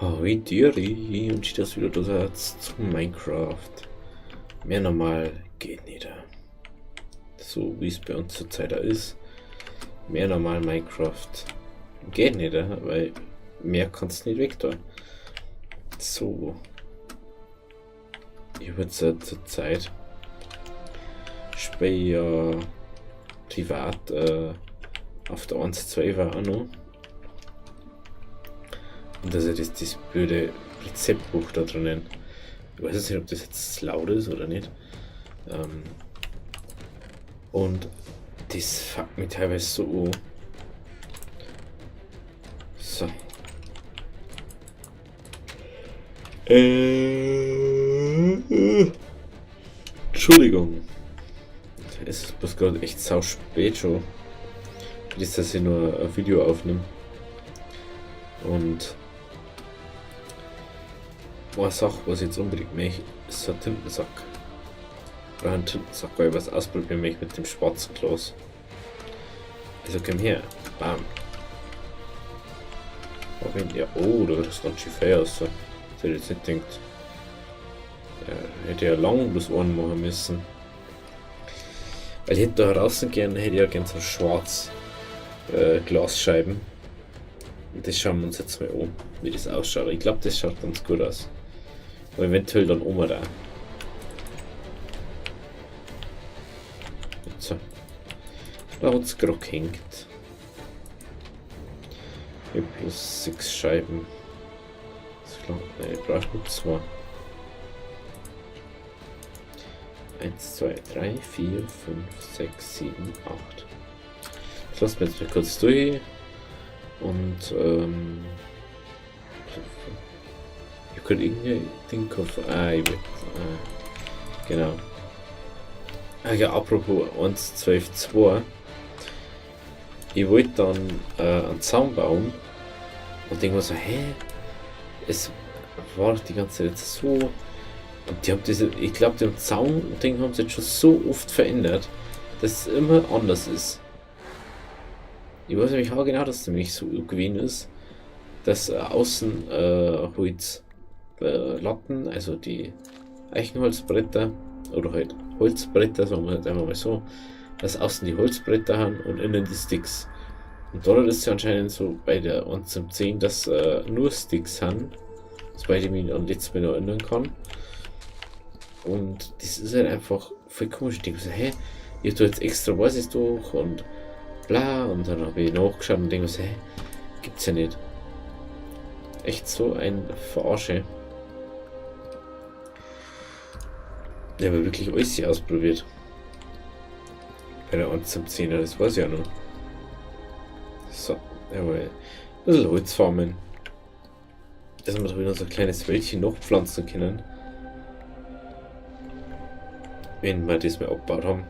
Hoi Diri und steht das wieder da zu Minecraft. Mehr normal geht nicht. So wie es bei uns zurzeit da ist. Mehr normal Minecraft geht nicht, weil mehr kannst du nicht weg tun. So. Ich würde zur Zeit spiele ja privat auf der 1.2 war auch noch. Und da ist das blöde Rezeptbuch da drinnen. Ich weiß jetzt nicht, ob das jetzt laut ist oder nicht. Und das fuckt mich teilweise so an. So. Entschuldigung. Es ist bloß gerade echt sau spät schon. Ist, dass ich nur ein Video aufnehme. Und eine Sache, was ich jetzt unbedingt möchte, ist ein Tintensack. Ich brauche einen Tintensack, weil ich was ausprobieren möchte mit dem schwarzen Glas. Also komm her. Bam. Ja, oh, da wird das ganz schön feier aus. So. Das hätte ich jetzt nicht gedacht. Hätte ja lang bloß einen machen müssen. Weil ich hätte da draußen gerne, hätte ich ja gerne so schwarz Glasscheiben. Und das schauen wir uns jetzt mal an, wie das ausschaut. Ich glaube, das schaut ganz gut aus. Aber eventuell dann oben da. So. Da hat es gerade hängt. Ich habe plus 6 Scheiben. Nein, ich brauche nur 2. 1, 2, 3, 4, 5, 6, 7, 8. Das lassen wir jetzt mal kurz durch. Und ich könnte irgendwie den Kopf. Genau. Ja, apropos 1, 12, 2. Ich wollte dann einen Zaun bauen und denke mir so, es war doch die ganze Zeit so. Und die haben ich glaube, den Zaun-Ding haben sie jetzt schon so oft verändert, dass es immer anders ist. Ich weiß nämlich auch genau, dass es nämlich so gewesen ist, dass außen Holzlatten, also die Eichenholzbretter oder halt Holzbretter, sagen wir halt einfach mal so, dass außen die Holzbretter haben und innen die Sticks. Und dort ist es ja anscheinend so bei der 1.10, dass nur Sticks haben, soweit ich mich an letztes Mal noch erinnern kann. Und das ist halt einfach voll komisch. Ich denke so, ich tue jetzt extra Weißes durch und bla, und dann habe ich nachgeschaut und denke so, gibt's ja nicht. Echt so ein Verarsche. Ich habe wirklich alles hier ausprobiert. Bei der 1.10er, das weiß ich ja noch. So, jawohl. Ein bisschen Holz farmen. Dass wir doch wieder so ein kleines Wäldchen noch pflanzen können. Wenn wir das mal abgebaut haben.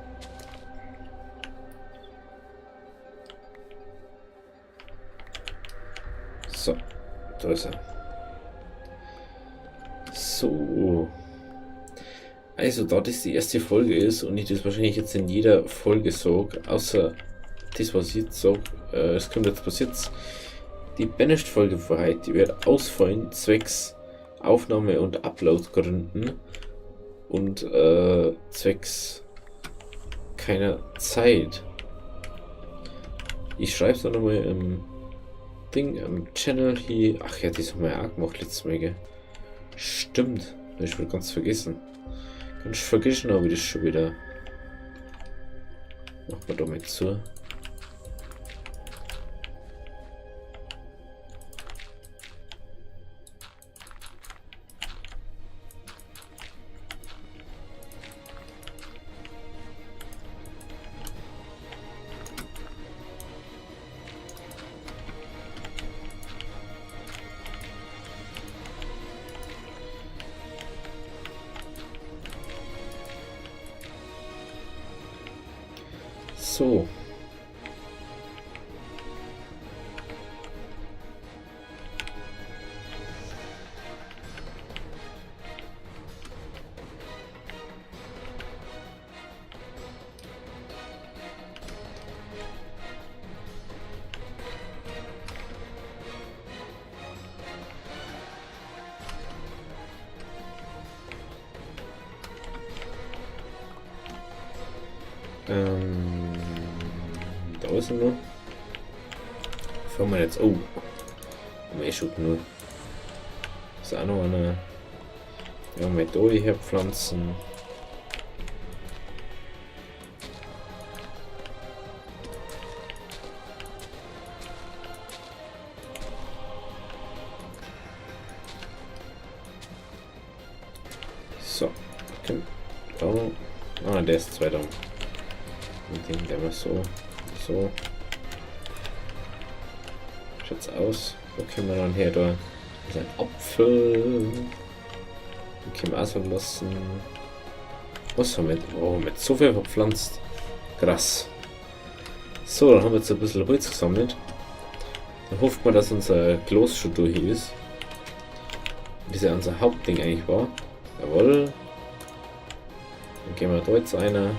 So, da ist er. So. Also, da das die erste Folge ist und ich das wahrscheinlich jetzt in jeder Folge sage, außer das, was ich jetzt sage, es kommt jetzt passiert. Die Banished-Folge für heute, die wird ausfallen, zwecks Aufnahme- und Upload-Gründen und zwecks keiner Zeit. Ich schreibe es dann nochmal im Ding, im Channel hier. Ach ja, das haben wir ja auch gemacht letztes Mal, gell? Stimmt, ich will ganz vergessen. Ganz vergessen habe ich das schon wieder. Machen wir damit zu. So. Ähm, da ist er noch. Fangen wir jetzt. Oh, haben wir eh schon genug. Ist auch noch eine. Ja, mit hier pflanzen. So, okay. Oh. Ah, der ist zweiter. Und den der war so. So. Schaut's aus. Wo können wir dann her da? Das ist ein Apfel. Den können wir auch so lassen. Was haben wir? Oh, mit so viel verpflanzt. Krass. So, dann haben wir jetzt ein bisschen Holz gesammelt. Dann hofft man, dass unser Kloß schon durch ist. Wie ja unser Hauptding eigentlich war. Jawohl. Dann gehen wir da jetzt einer.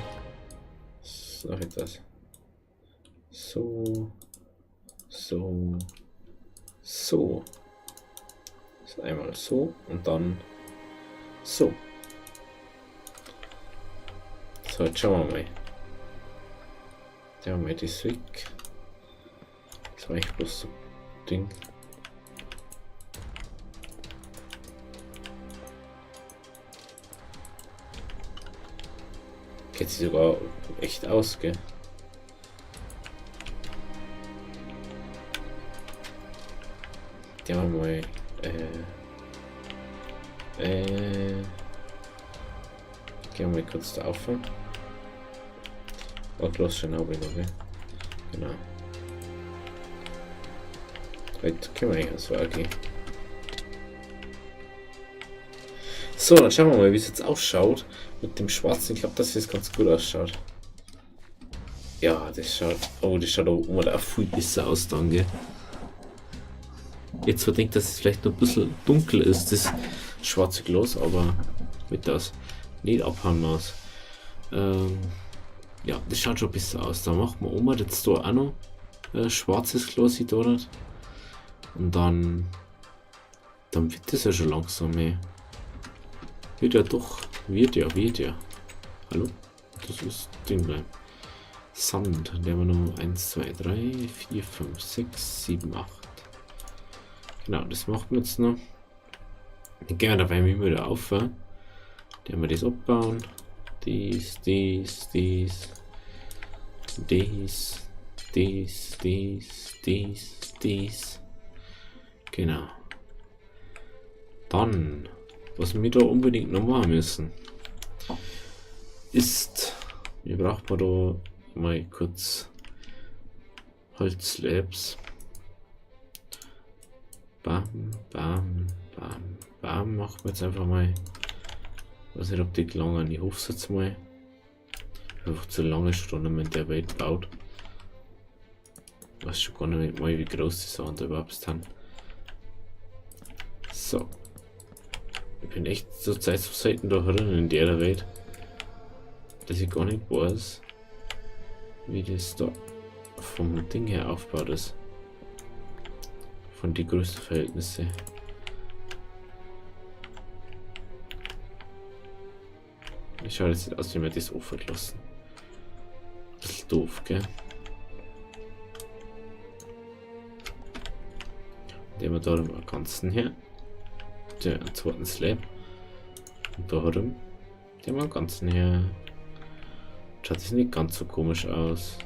So, etwas. So. So. So. So. Einmal so und dann so. So, jetzt schauen wir mal. Da haben wir das weg. Das war eigentlich bloß so Ding. Geht sie sogar echt aus, gell? Die haben wir mal. Gehen wir mal kurz da auf. Oh, bloß schon habe ich noch, gell? Genau. Heute können wir eigentlich aus gehen. So, dann schauen wir mal, wie es jetzt ausschaut. Mit dem Schwarzen. Ich glaube, dass es ganz gut ausschaut. Ja, das schaut. Oh, das schaut auch viel besser aus, danke. Jetzt verdenkt, dass es vielleicht noch ein bisschen dunkel ist, das schwarze Glas, aber mit das nicht abhauen muss. Ja, das schaut schon besser aus. Da machen wir Oma jetzt da auch noch schwarzes Glas da nicht. Und dann wird das ja schon langsam mehr. Wird ja. Hallo? Das ist Ding bleiben. Sand, der haben wir noch 1, 2, 3, 4, 5, 6, 7, 8. Genau, das machen wir jetzt noch. Dann gehen wir dabei wieder auf. Dann haben wir das abbauen. Dies. Genau. Dann, was wir da unbedingt noch machen müssen, ist, wir brauchen da mal kurz Holzslabs. Bam. Machen wir jetzt einfach mal. Ich weiß nicht, ob die lang an die Hofsitz mal. Einfach zu lange Stunden in der Welt baut. Ich weiß schon gar nicht mal, wie groß die Sachen da überhaupt sind. So. Ich bin echt zur Zeit so selten da drin in der Welt, dass ich gar nicht weiß, wie das da vom Ding her aufgebaut ist. Von die größten Verhältnisse. Ich schaue jetzt nicht aus, wie wir das offen lassen. Bisschen doof, gell? Den wir da im Ganzen her. Der zweiten Slab. Und da hat den wir im Ganzen her. Schaut das nicht ganz so komisch aus.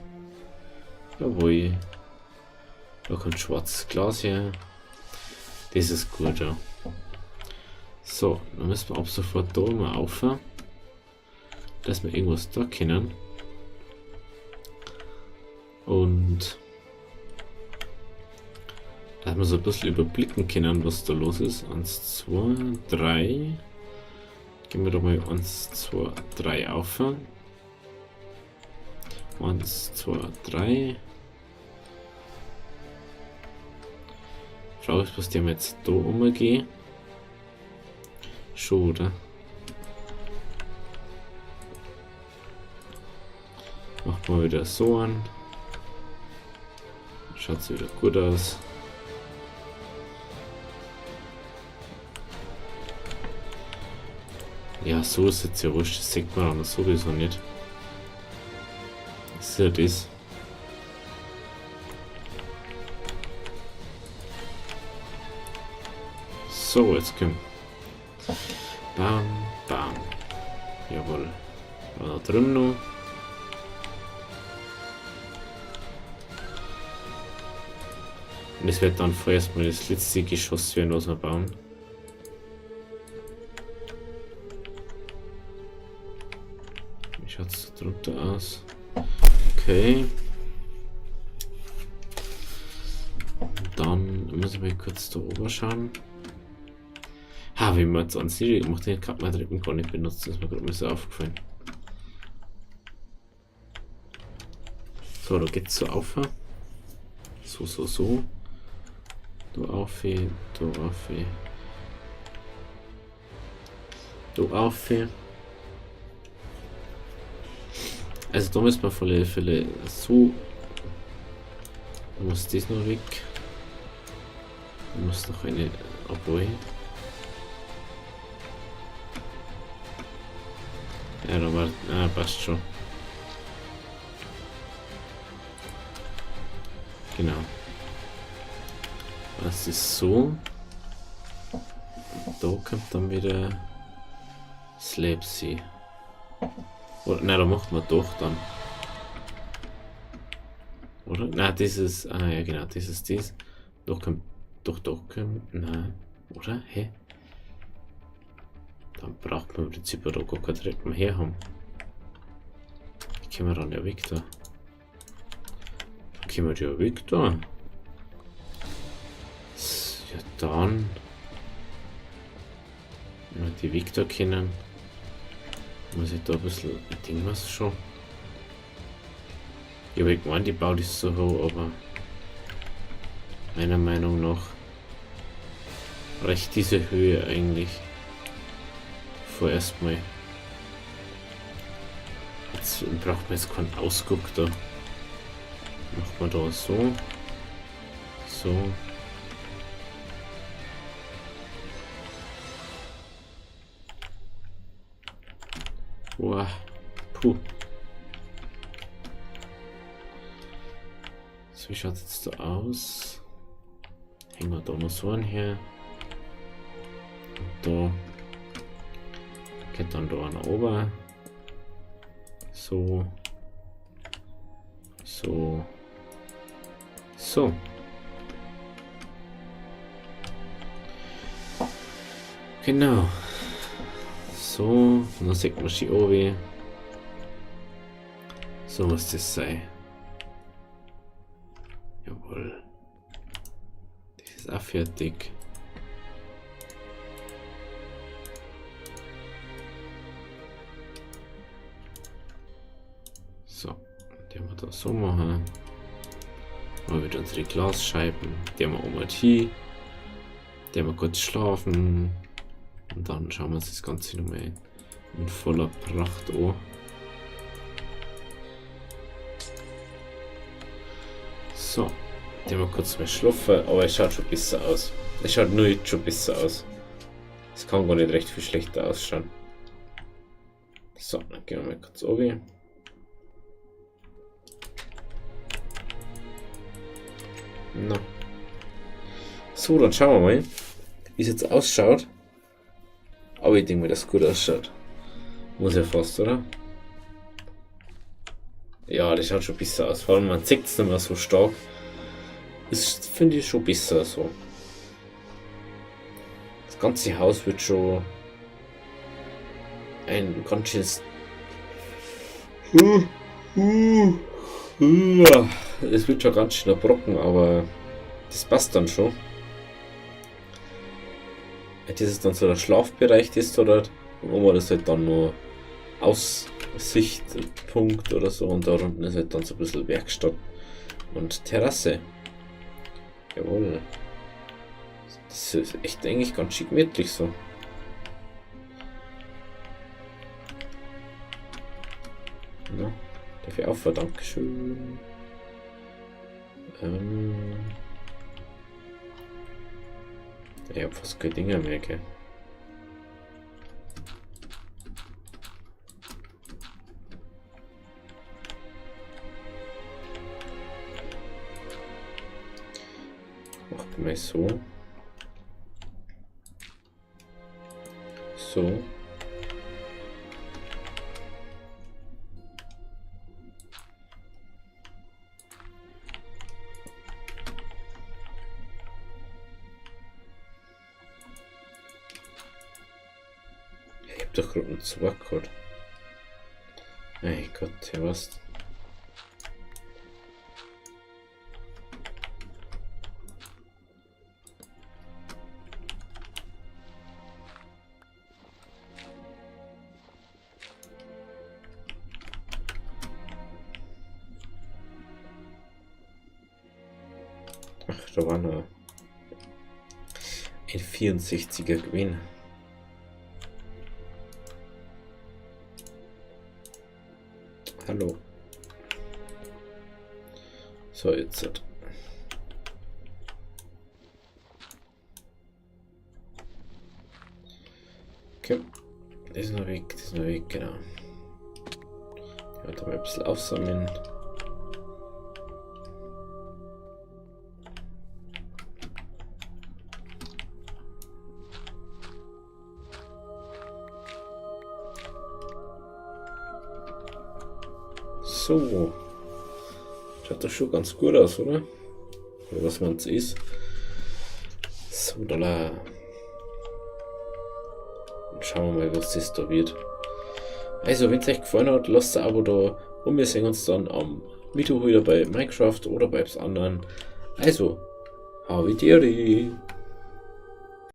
Jawohl. Da kommt schwarzes Glas her. Das ist gut, ja. So, dann müssen wir ab sofort da mal aufhören, dass wir irgendwas da kennen. Und dass wir so ein bisschen überblicken können, was da los ist. 1, 2, 3. Gehen wir da mal 1, 2, 3 auf. 1, 2, 3. Frage ist, was der jetzt da umgeht. Schon, oder? Macht mal wieder so an. Schaut wieder gut aus. Ja, so ist jetzt ja wurscht, das sieht man aber sowieso nicht. ist ja das. So, jetzt kommt. Bam, bam. Jawohl. War da drüben noch. Und es wird dann vorerst mal das letzte Geschoss werden, was wir bauen. Wie schaut es drunter aus? Okay. Dann muss ich mal kurz da oben schauen. Ah, wie man jetzt an Serie gemacht hat, kann man Treppen gar nicht benutzt, das ist mir gerade mal so aufgefallen. So, da geht's so auf. So. Da auf. Also da müssen wir auf alle Fälle so. Da muss das noch weg. Da muss noch eine Obwohl. Ja, da war. Ah, passt schon. Genau. Das ist so. Da kommt dann wieder Slabsea. Oder nein, da macht man doch dann. Oder? Nein, das ist. Ah ja genau, das ist das. Doch kommt. Doch kommt. Nein. Oder? Hä? Dann braucht man im Prinzip da gar keine Treppen her haben. Wie können wir dann ja weg da? Können wir die ja weg da? Ja dann. Wenn wir die weg da kennen, muss ich da ein bisschen Ding was schon. Ich habe gemeint, die baut ist so hoch, aber meiner Meinung nach reicht diese Höhe eigentlich vorerst mal. Jetzt braucht man jetzt keinen Ausguck da. Macht man da so. So. Wow. Puh. So, wie schaut es jetzt da aus? Hängen wir da noch so an her. Und da geht dann da nach oben. So. So. So. Genau. So, und dann sieht man sie oben. So muss das sein. Jawohl. Das ist auch fertig. So, den wir da so machen. Mal wieder unsere Glasscheiben, die wir oben hier, die wir kurz schlafen und dann schauen wir uns das Ganze nochmal in voller Pracht an. So, die haben wir kurz mal schlafen, aber es schaut schon besser aus. Es schaut nur jetzt schon besser aus. Es kann gar nicht recht viel schlechter ausschauen. So, dann gehen wir mal kurz oben. No. So, dann schauen wir mal, wie es jetzt ausschaut. Aber ich denke mal, dass es gut ausschaut. Muss ja fast, oder? Ja, das schaut schon besser aus. Vor allem, man sieht es nicht mehr so stark. Das finde ich schon besser so. Das ganze Haus wird schon ein ganz schönes. Es wird schon ganz schön ein Brocken, aber das passt dann schon. Das ist dann so der Schlafbereich, das da dort. Und oben ist halt dann nur Aussichtpunkt oder so. Und da unten ist halt dann so ein bisschen Werkstatt und Terrasse. Jawohl. Das ist echt eigentlich ganz schick gemütlich so. Na, dafür auch für Dankeschön. Ich hab fast keine Dinger mehr, gell. mal so. So. Ich hab doch gerade einen Zwackcode. Mein Gott, ja was? Ach, da war noch ein 64er Gewinn. Hallo. So, jetzt. Okay. Das ist noch weg, genau. Ja, da mal ein bisschen aufsammeln. So. Schaut doch schon ganz gut aus, oder? Oder was man ist. So, da. Schauen wir mal, was das da wird. Also, wenn es euch gefallen hat, lasst ein Abo da und wir sehen uns dann am Mittwoch wieder bei Minecraft oder bei anderen. Also, Havideri.